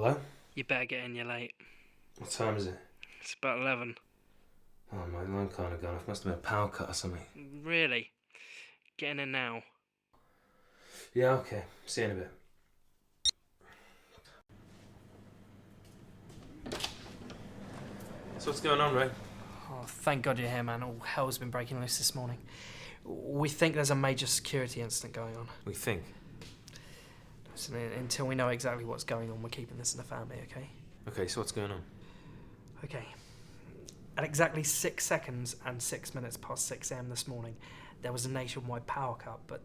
Hello? You better get in, you're late. What time is it? It's about 11. Oh, my line kind of gone off. Must have been a power cut or something. Really? Getting in now. Yeah, okay. See you in a bit. So what's going on, Ray? Oh, thank God you're here, man. All hell's been breaking loose this morning. We think there's a major security incident going on. We think. Listen, until we know exactly what's going on, we're keeping this in the family, okay? Okay, so what's going on? Okay. At exactly 6 seconds and 6 minutes past 6 a.m. this morning, there was a nationwide power cut, but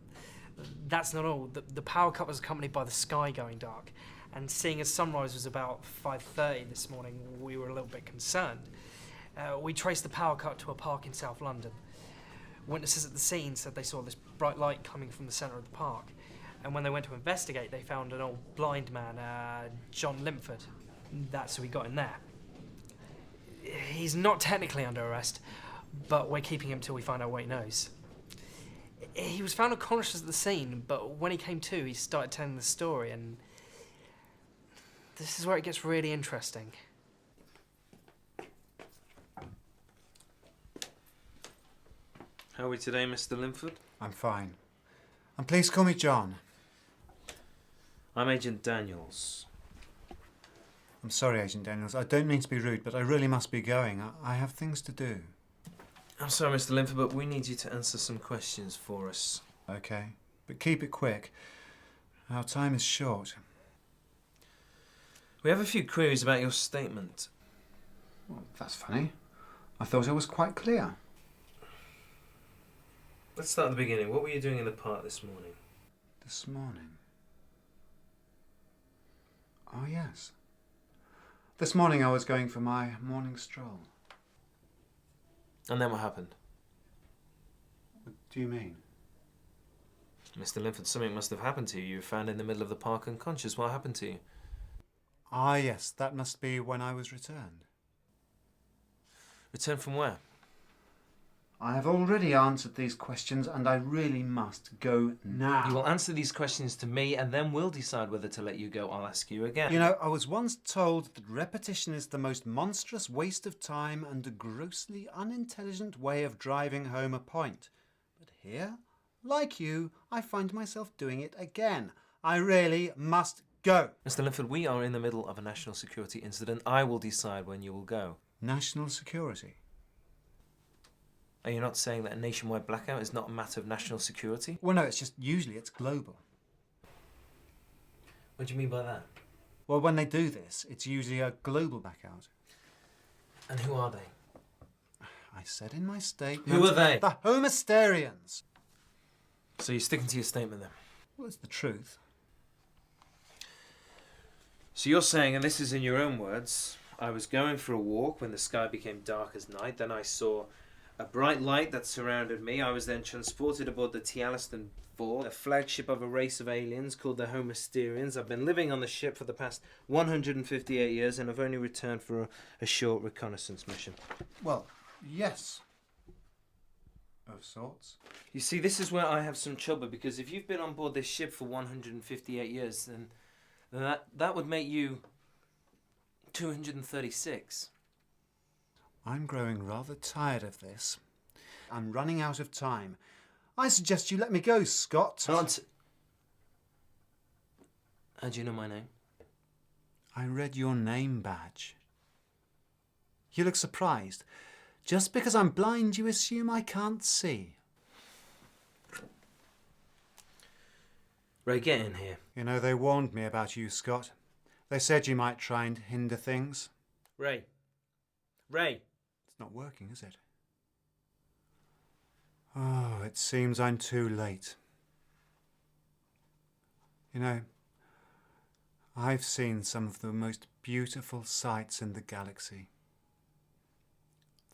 that's not all. The power cut was accompanied by the sky going dark, and seeing as sunrise was about 5:30 this morning, we were a little bit concerned. We traced the power cut to a park in South London. Witnesses at the scene said they saw this bright light coming from the centre of the park, and when they went to investigate, they found an old blind man, John Limford. That's who we got in there. He's not technically under arrest, but we're keeping him till we find out what he knows. He was found unconscious at the scene, but when he came to, he started telling the story, and this is where it gets really interesting. How are we today, Mr. Limford? I'm fine. And please call me John. I'm Agent Daniels. I'm sorry, Agent Daniels. I don't mean to be rude, but I really must be going. I have things to do. I'm sorry, Mr. Limford, but we need you to answer some questions for us. Okay, but keep it quick. Our time is short. We have a few queries about your statement. Well, that's funny. I thought I was quite clear. Let's start at the beginning. What were you doing in the park this morning? This morning? Oh, yes. This morning I was going for my morning stroll. And then what happened? What do you mean? Mr. Limford, something must have happened to you. You were found in the middle of the park unconscious. What happened to you? Ah, yes, that must be when I was returned. Returned from where? I have already answered these questions and I really must go now. You will answer these questions to me and then we'll decide whether to let you go. I'll ask you again. You know, I was once told that repetition is the most monstrous waste of time and a grossly unintelligent way of driving home a point. But here, like you, I find myself doing it again. I really must go. Mr. Limford, we are in the middle of a national security incident. I will decide when you will go. National security? Are you not saying that a nationwide blackout is not a matter of national security? Well, no, it's just usually it's global. What do you mean by that? Well, when they do this, it's usually a global blackout. And who are they? I said in my statement... Who are they? The Homosterians. So you're sticking to your statement then? Well, it's the truth. So you're saying, and this is in your own words, I was going for a walk when the sky became dark as night, then I saw a bright light that surrounded me. I was then transported aboard the Tialiston IV, a flagship of a race of aliens called the Homosterians. I've been living on the ship for the past 158 years and I've only returned for a short reconnaissance mission. Well, yes. Of sorts. You see, this is where I have some trouble, because if you've been on board this ship for 158 years, then that would make you 236. I'm growing rather tired of this. I'm running out of time. I suggest you let me go, Scott. How do you know my name? I read your name badge. You look surprised. Just because I'm blind, you assume I can't see. Ray, get in here. You know, they warned me about you, Scott. They said you might try and hinder things. Ray. It's not working, is it? Oh, it seems I'm too late. You know, I've seen some of the most beautiful sights in the galaxy.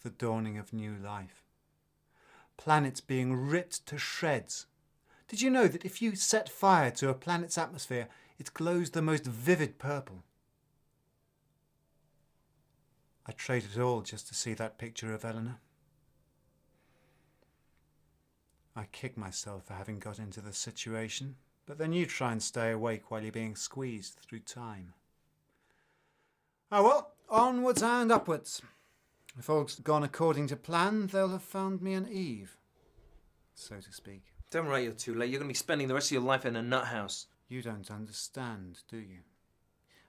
The dawning of new life. Planets being ripped to shreds. Did you know that if you set fire to a planet's atmosphere, it glows the most vivid purple? I'd trade it all just to see that picture of Eleanor. I kick myself for having got into the situation, but then you try and stay awake while you're being squeezed through time. Oh well, onwards and upwards. If all's gone according to plan, they'll have found me an Eve, so to speak. Don't worry, you're too late. You're going to be spending the rest of your life in a nut house. You don't understand, do you?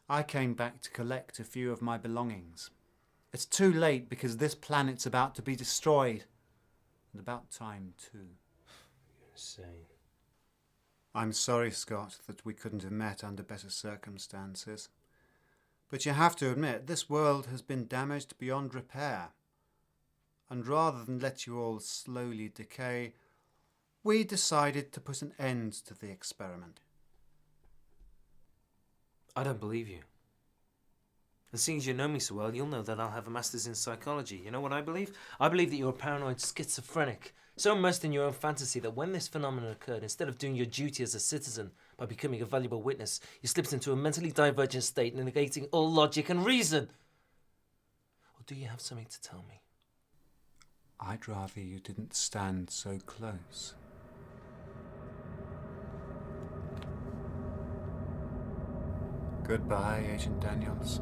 I came back to collect a few of my belongings. It's too late because this planet's about to be destroyed. And about time, too. You're insane. I'm sorry, Scott, that we couldn't have met under better circumstances. But you have to admit, this world has been damaged beyond repair. And rather than let you all slowly decay, we decided to put an end to the experiment. I don't believe you. And seeing as you know me so well, you'll know that I'll have a master's in psychology. You know what I believe? I believe that you're a paranoid schizophrenic, so immersed in your own fantasy that when this phenomenon occurred, instead of doing your duty as a citizen by becoming a valuable witness, you slipped into a mentally divergent state, negating all logic and reason. Or do you have something to tell me? I'd rather you didn't stand so close. Goodbye, Agent Daniels.